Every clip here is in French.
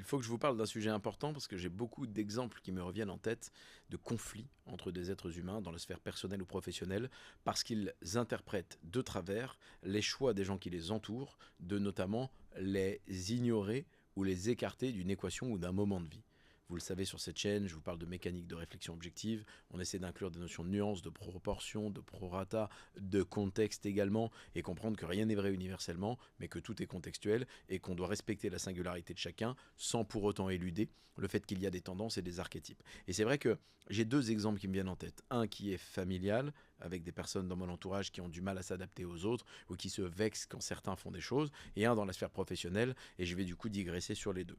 faut que je vous parle d'un sujet important parce que j'ai beaucoup d'exemples qui me reviennent en tête de conflits entre des êtres humains dans la sphère personnelle ou professionnelle parce qu'ils interprètent de travers les choix des gens qui les entourent, de notamment les ignorer ou les écarter d'une équation ou d'un moment de vie. Vous le savez, sur cette chaîne, je vous parle de mécanique de réflexion objective. On essaie d'inclure des notions de nuance, de proportion, de prorata, de contexte également, et comprendre que rien n'est vrai universellement, mais que tout est contextuel, et qu'on doit respecter la singularité de chacun, sans pour autant éluder le fait qu'il y a des tendances et des archétypes. Et c'est vrai que j'ai deux exemples qui me viennent en tête. Un qui est familial, avec des personnes dans mon entourage qui ont du mal à s'adapter aux autres, ou qui se vexent quand certains font des choses, et un dans la sphère professionnelle, et je vais du coup digresser sur les deux.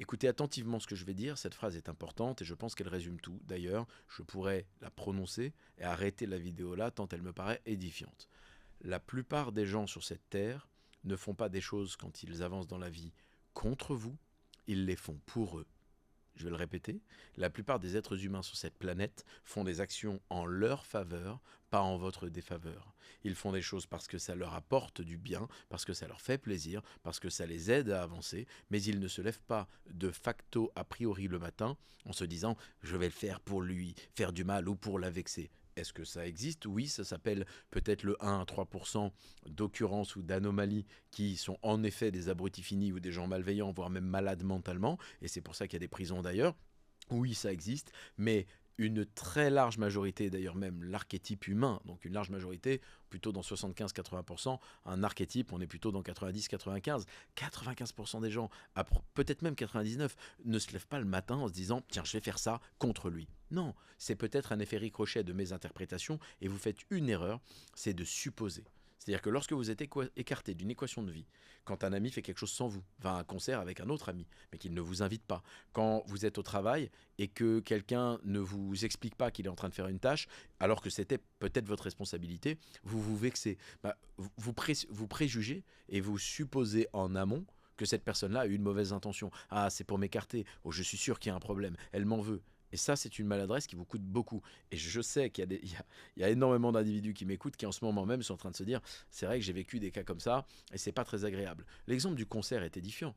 Écoutez attentivement ce que je vais dire, cette phrase est importante et je pense qu'elle résume tout. D'ailleurs, je pourrais la prononcer et arrêter la vidéo là tant elle me paraît édifiante. La plupart des gens sur cette terre ne font pas des choses quand ils avancent dans la vie contre vous, ils les font pour eux. Je vais le répéter, la plupart des êtres humains sur cette planète font des actions en leur faveur, pas en votre défaveur. Ils font des choses parce que ça leur apporte du bien, parce que ça leur fait plaisir, parce que ça les aide à avancer, mais ils ne se lèvent pas de facto a priori le matin en se disant je vais le faire pour lui, faire du mal ou pour la vexer. Est-ce que ça existe? Oui, ça s'appelle peut-être le 1 à 3% d'occurrences ou d'anomalies qui sont en effet des abrutis finis ou des gens malveillants, voire même malades mentalement, et c'est pour ça qu'il y a des prisons d'ailleurs. Oui, ça existe, mais une très large majorité, d'ailleurs même l'archétype humain, donc une large majorité, plutôt dans 75-80%, un archétype, on est plutôt dans 90-95. 95% des gens, peut-être même 99, ne se lèvent pas le matin en se disant « tiens, je vais faire ça contre lui ». Non, c'est peut-être un effet ricochet de mes interprétations, et vous faites une erreur, c'est de supposer. C'est-à-dire que lorsque vous êtes écarté d'une équation de vie, quand un ami fait quelque chose sans vous, va à un concert avec un autre ami, mais qu'il ne vous invite pas, quand vous êtes au travail et que quelqu'un ne vous explique pas qu'il est en train de faire une tâche, alors que c'était peut-être votre responsabilité, vous vous vexez. Vous préjugez et vous supposez en amont que cette personne-là a eu une mauvaise intention. Ah, c'est pour m'écarter. Oh, je suis sûr qu'il y a un problème. Elle m'en veut. Et ça, c'est une maladresse qui vous coûte beaucoup. Et je sais qu'il y a, il y a énormément d'individus qui m'écoutent qui en ce moment même sont en train de se dire c'est vrai que j'ai vécu des cas comme ça et c'est pas très agréable. L'exemple du concert est édifiant.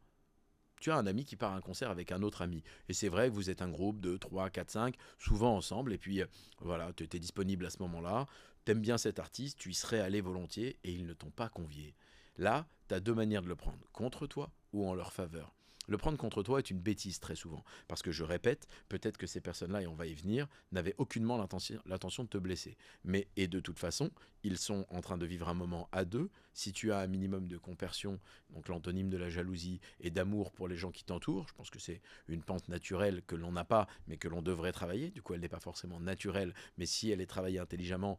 Tu as un ami qui part à un concert avec un autre ami. Et c'est vrai que vous êtes un groupe de 3, 4, 5, souvent ensemble. Et puis voilà, tu es disponible à ce moment-là. T'aimes bien cet artiste, tu y serais allé volontiers et ils ne t'ont pas convié. Là, tu as deux manières de le prendre, contre toi ou en leur faveur. Le prendre contre toi est une bêtise très souvent. Parce que je répète, peut-être que ces personnes-là, et on va y venir, n'avaient aucunement l'intention de te blesser. Mais, et de toute façon, ils sont en train de vivre un moment à deux. Si tu as un minimum de compersion, donc l'antonyme de la jalousie, et d'amour pour les gens qui t'entourent, je pense que c'est une pente naturelle que l'on n'a pas, mais que l'on devrait travailler. Du coup, elle n'est pas forcément naturelle, mais si elle est travaillée intelligemment,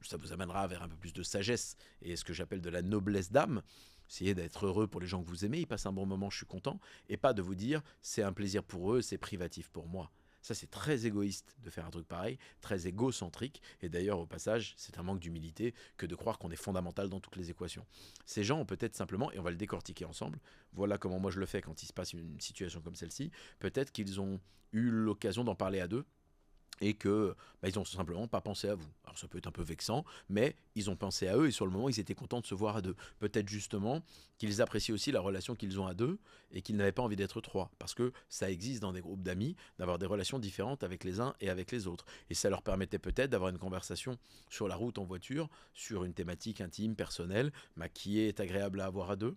ça vous amènera vers un peu plus de sagesse et ce que j'appelle de la noblesse d'âme. Essayez d'être heureux pour les gens que vous aimez, ils passent un bon moment, je suis content, et pas de vous dire c'est un plaisir pour eux, c'est privatif pour moi. Ça, c'est très égoïste de faire un truc pareil, très égocentrique, et d'ailleurs, au passage, c'est un manque d'humilité que de croire qu'on est fondamental dans toutes les équations. Ces gens ont peut-être simplement, et on va le décortiquer ensemble, voilà comment moi je le fais quand il se passe une situation comme celle-ci, peut-être qu'ils ont eu l'occasion d'en parler à deux, et que ils ont simplement pas pensé à vous. Alors ça peut être un peu vexant, mais ils ont pensé à eux et sur le moment ils étaient contents de se voir à deux. Peut-être justement qu'ils apprécient aussi la relation qu'ils ont à deux et qu'ils n'avaient pas envie d'être trois, parce que ça existe dans des groupes d'amis d'avoir des relations différentes avec les uns et avec les autres. Et ça leur permettait peut-être d'avoir une conversation sur la route en voiture, sur une thématique intime, personnelle, qui est agréable à avoir à deux,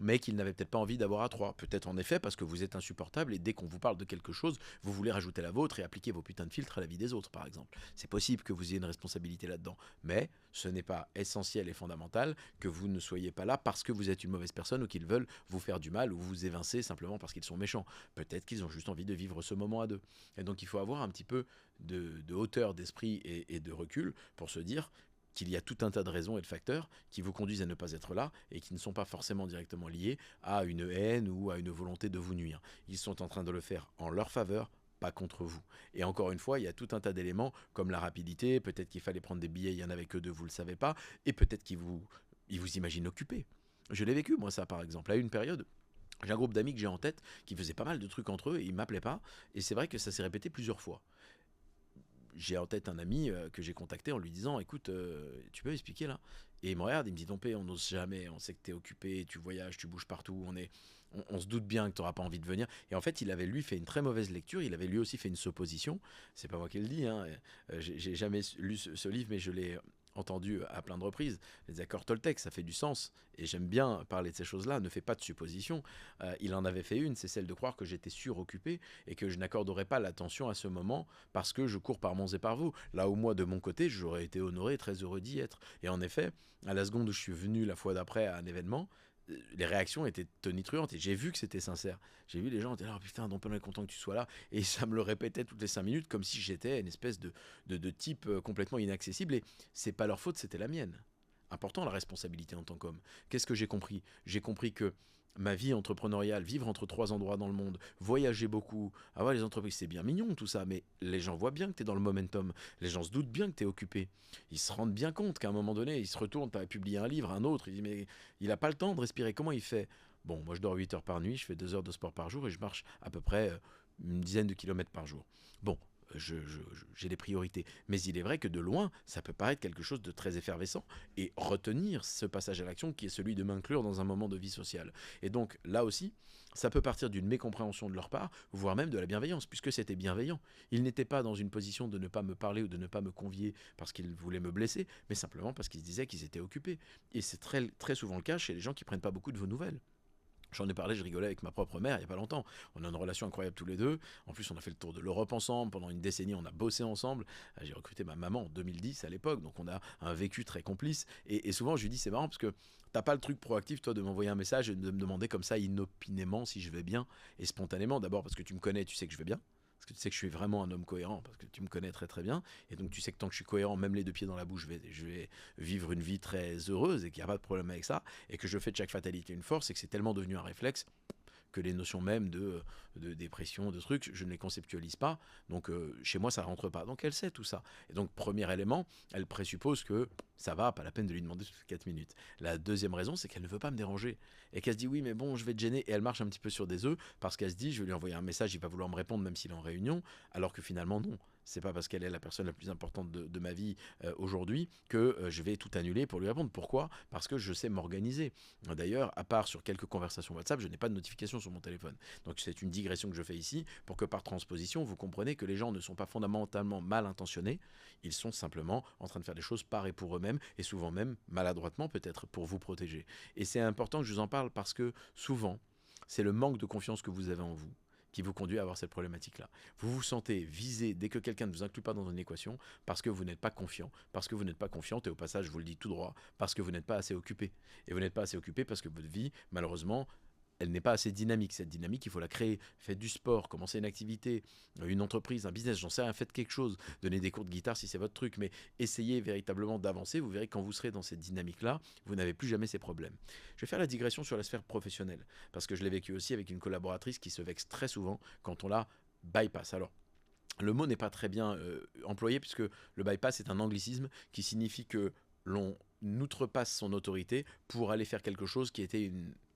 mais qu'il n'avait peut-être pas envie d'avoir à trois. Peut-être en effet parce que vous êtes insupportable et dès qu'on vous parle de quelque chose, vous voulez rajouter la vôtre et appliquer vos putains de filtres à la vie des autres, par exemple. C'est possible que vous ayez une responsabilité là-dedans, mais ce n'est pas essentiel et fondamental que vous ne soyez pas là parce que vous êtes une mauvaise personne ou qu'ils veulent vous faire du mal ou vous évincer simplement parce qu'ils sont méchants. Peut-être qu'ils ont juste envie de vivre ce moment à deux. Et donc il faut avoir un petit peu de hauteur d'esprit et de recul pour se dire qu'il y a tout un tas de raisons et de facteurs qui vous conduisent à ne pas être là et qui ne sont pas forcément directement liés à une haine ou à une volonté de vous nuire. Ils sont en train de le faire en leur faveur, pas contre vous. Et encore une fois, il y a tout un tas d'éléments comme la rapidité, peut-être qu'il fallait prendre des billets, il y en avait que deux, vous ne le savez pas, et peut-être ils vous imaginent occupé. Je l'ai vécu, moi, ça, par exemple, à une période. J'ai un groupe d'amis que j'ai en tête qui faisaient pas mal de trucs entre eux et ils m'appelaient pas. Et c'est vrai que ça s'est répété plusieurs fois. J'ai en tête un ami que j'ai contacté en lui disant écoute, tu peux expliquer là? Et il me regarde, il me dit Dompé, on n'ose jamais, on sait que t'es occupé, tu voyages, tu bouges partout, on se doute bien que tu n'auras pas envie de venir. Et en fait, il avait lui fait une très mauvaise lecture, il avait lui aussi fait une supposition, c'est pas moi qui le dis, hein. J'ai jamais lu ce livre, mais je l'ai entendu à plein de reprises. Les accords Toltec, ça fait du sens, et j'aime bien parler de ces choses-là. Ne fais pas de suppositions. Il en avait fait une, c'est celle de croire que j'étais suroccupé et que je n'accorderais pas l'attention à ce moment parce que je cours par monts et par vous. Là où moi, de mon côté, j'aurais été honoré, très heureux d'y être. Et en effet, à la seconde où je suis venu la fois d'après à un événement, les réactions étaient tonitruantes et j'ai vu que c'était sincère. J'ai vu les gens étaient là, oh, putain, donc on est content que tu sois là. Et ça me le répétait toutes les 5 minutes comme si j'étais une espèce de type complètement inaccessible. Et c'est pas leur faute, c'était la mienne. Important la responsabilité en tant qu'homme. Qu'est-ce que j'ai compris? J'ai compris que ma vie entrepreneuriale, vivre entre 3 endroits dans le monde, voyager beaucoup, avoir les entreprises, c'est bien mignon tout ça, mais les gens voient bien que tu es dans le momentum, les gens se doutent bien que tu es occupé. Ils se rendent bien compte qu'à un moment donné, ils se retournent, tu as publié un livre, un autre, ils disent mais il n'a pas le temps de respirer, comment il fait? Bon, moi je dors 8 heures par nuit, je fais 2 heures de sport par jour et je marche à peu près une dizaine de kilomètres par jour. Bon, j'ai des priorités. Mais il est vrai que de loin, ça peut paraître quelque chose de très effervescent et retenir ce passage à l'action qui est celui de m'inclure dans un moment de vie sociale. Et donc là aussi, ça peut partir d'une mécompréhension de leur part, voire même de la bienveillance, puisque c'était bienveillant. Ils n'étaient pas dans une position de ne pas me parler ou de ne pas me convier parce qu'ils voulaient me blesser, mais simplement parce qu'ils se disaient qu'ils étaient occupés. Et c'est très, très souvent le cas chez les gens qui prennent pas beaucoup de vos nouvelles. J'en ai parlé, je rigolais avec ma propre mère il n'y a pas longtemps. On a une relation incroyable tous les deux. En plus, on a fait le tour de l'Europe ensemble. Pendant une décennie, on a bossé ensemble. J'ai recruté ma maman en 2010 à l'époque. Donc, on a un vécu très complice. Et souvent, je lui dis, c'est marrant parce que t'as pas le truc proactif, toi, de m'envoyer un message et de me demander comme ça, inopinément, si je vais bien. Et spontanément, d'abord parce que tu me connais, tu sais que je vais bien. Parce que tu sais que je suis vraiment un homme cohérent, parce que tu me connais très très bien. Et donc tu sais que tant que je suis cohérent, même les 2 pieds dans la bouche, je vais vivre une vie très heureuse et qu'il n'y a pas de problème avec ça. Et que je fais de chaque fatalité une force et que c'est tellement devenu un réflexe que les notions même de dépression, de trucs, je ne les conceptualise pas. Donc chez moi, ça ne rentre pas. Donc elle sait tout ça. Et donc premier élément, elle présuppose que ça va, pas la peine de lui demander toutes les 4 minutes. La deuxième raison, c'est qu'elle ne veut pas me déranger. Et qu'elle se dit oui, mais bon, je vais te gêner. Et elle marche un petit peu sur des œufs parce qu'elle se dit, je vais lui envoyer un message, il va vouloir me répondre même s'il est en réunion, alors que finalement non. C'est pas parce qu'elle est la personne la plus importante de ma vie aujourd'hui que je vais tout annuler pour lui répondre. Pourquoi? Parce que je sais m'organiser. D'ailleurs, à part sur quelques conversations WhatsApp, je n'ai pas de notification sur mon téléphone. Donc c'est une digression que je fais ici pour que par transposition, vous compreniez que les gens ne sont pas fondamentalement mal intentionnés, ils sont simplement en train de faire des choses par et pour eux-mêmes et souvent même maladroitement peut-être pour vous protéger. Et c'est important que je vous en parle parce que souvent, c'est le manque de confiance que vous avez en vous qui vous conduit à avoir cette problématique-là. Vous vous sentez visé dès que quelqu'un ne vous inclut pas dans une équation parce que vous n'êtes pas confiant, parce que vous n'êtes pas confiante et au passage, je vous le dis tout droit, parce que vous n'êtes pas assez occupé. Et vous n'êtes pas assez occupé parce que votre vie, malheureusement, elle n'est pas assez dynamique. Cette dynamique, il faut la créer. Faites du sport, commencez une activité, une entreprise, un business, j'en sais rien, faites quelque chose. Donnez des cours de guitare si c'est votre truc, mais essayez véritablement d'avancer. Vous verrez que quand vous serez dans cette dynamique-là, vous n'avez plus jamais ces problèmes. Je vais faire la digression sur la sphère professionnelle, parce que je l'ai vécu aussi avec une collaboratrice qui se vexe très souvent quand on la bypass. Alors, le mot n'est pas très bien employé, puisque le bypass est un anglicisme qui signifie que l'on outrepasse son autorité pour aller faire quelque chose qui était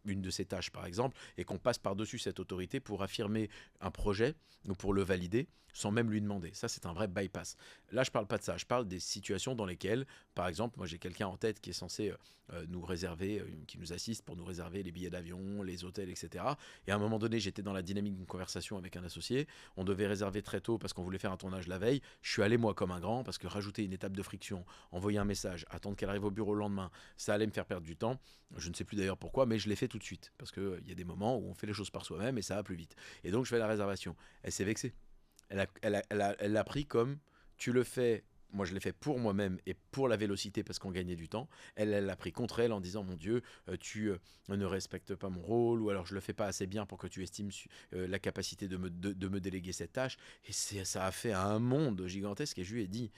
une de ses tâches par exemple, et qu'on passe par-dessus cette autorité pour affirmer un projet ou pour le valider sans même lui demander. Ça, c'est un vrai bypass. Là, je parle pas de ça, je parle des situations dans lesquelles, par exemple, moi j'ai quelqu'un en tête qui est censé nous réserver, qui nous assiste pour nous réserver les billets d'avion, les hôtels, etc. Et à un moment donné, j'étais dans la dynamique d'une conversation avec un associé, on devait réserver très tôt parce qu'on voulait faire un tournage la veille, je suis allé moi comme un grand, parce que rajouter une étape de friction, envoyer un message, attendre qu'elle arrive au bureau le lendemain, ça allait me faire perdre du temps. Je ne sais plus d'ailleurs pourquoi, mais je l'ai fait tout de suite. Parce qu'il y a des moments où on fait les choses par soi-même et ça va plus vite. Et donc je fais la réservation. Elle s'est vexée. Elle l'a pris comme tu le fais. Moi, je l'ai fait pour moi-même et pour la vélocité parce qu'on gagnait du temps. Elle l'a pris contre elle en disant mon Dieu, tu ne respectes pas mon rôle ou alors je le fais pas assez bien pour que tu estimes la capacité de me déléguer cette tâche. Et ça a fait un monde gigantesque et je lui ai dit,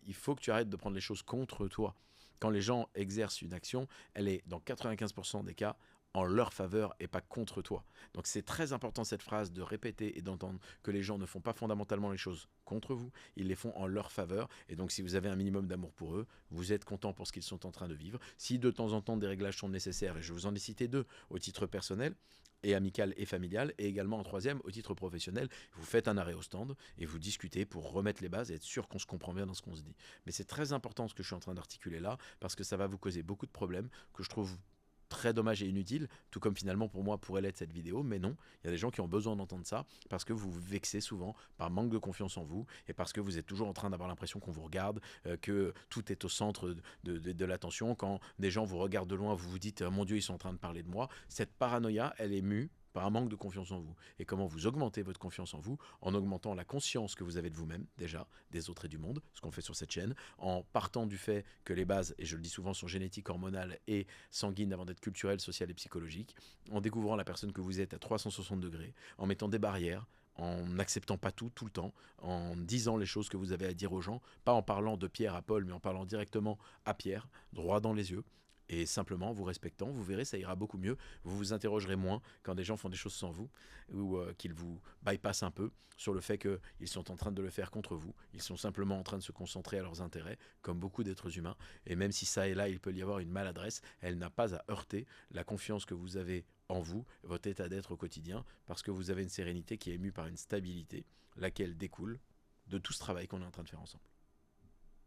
il faut que tu arrêtes de prendre les choses contre toi. Quand les gens exercent une action, elle est dans 95% des cas en leur faveur et pas contre toi. Donc c'est très important cette phrase de répéter et d'entendre que les gens ne font pas fondamentalement les choses contre vous, ils les font en leur faveur. Et donc si vous avez un minimum d'amour pour eux, vous êtes content pour ce qu'ils sont en train de vivre. Si de temps en temps des réglages sont nécessaires, et je vous en ai cité 2 au titre personnel, et amical et familial, et également en troisième au titre professionnel, vous faites un arrêt au stand et vous discutez pour remettre les bases et être sûr qu'on se comprend bien dans ce qu'on se dit. Mais c'est très important ce que je suis en train d'articuler là, parce que ça va vous causer beaucoup de problèmes que je trouve très dommage et inutile, tout comme finalement pour moi pourrait l'être cette vidéo, mais non, il y a des gens qui ont besoin d'entendre ça parce que vous vous vexez souvent par manque de confiance en vous et parce que vous êtes toujours en train d'avoir l'impression qu'on vous regarde, que tout est au centre de l'attention. Quand des gens vous regardent de loin, vous vous dites mon Dieu, ils sont en train de parler de moi. Cette paranoïa, elle est mue par un manque de confiance en vous. Et comment vous augmentez votre confiance en vous? En augmentant la conscience que vous avez de vous-même, déjà, des autres et du monde, ce qu'on fait sur cette chaîne, en partant du fait que les bases, et je le dis souvent, sont génétiques, hormonales et sanguines avant d'être culturelles, sociales et psychologiques, en découvrant la personne que vous êtes à 360 degrés, en mettant des barrières, en n'acceptant pas tout, tout le temps, en disant les choses que vous avez à dire aux gens, pas en parlant de Pierre à Paul, mais en parlant directement à Pierre, droit dans les yeux, et simplement vous respectant, vous verrez, ça ira beaucoup mieux. Vous vous interrogerez moins quand des gens font des choses sans vous ou qu'ils vous bypassent un peu sur le fait qu'ils sont en train de le faire contre vous. Ils sont simplement en train de se concentrer à leurs intérêts, comme beaucoup d'êtres humains. Et même si ça et là, il peut y avoir une maladresse, elle n'a pas à heurter la confiance que vous avez en vous, votre état d'être au quotidien, parce que vous avez une sérénité qui est émue par une stabilité, laquelle découle de tout ce travail qu'on est en train de faire ensemble.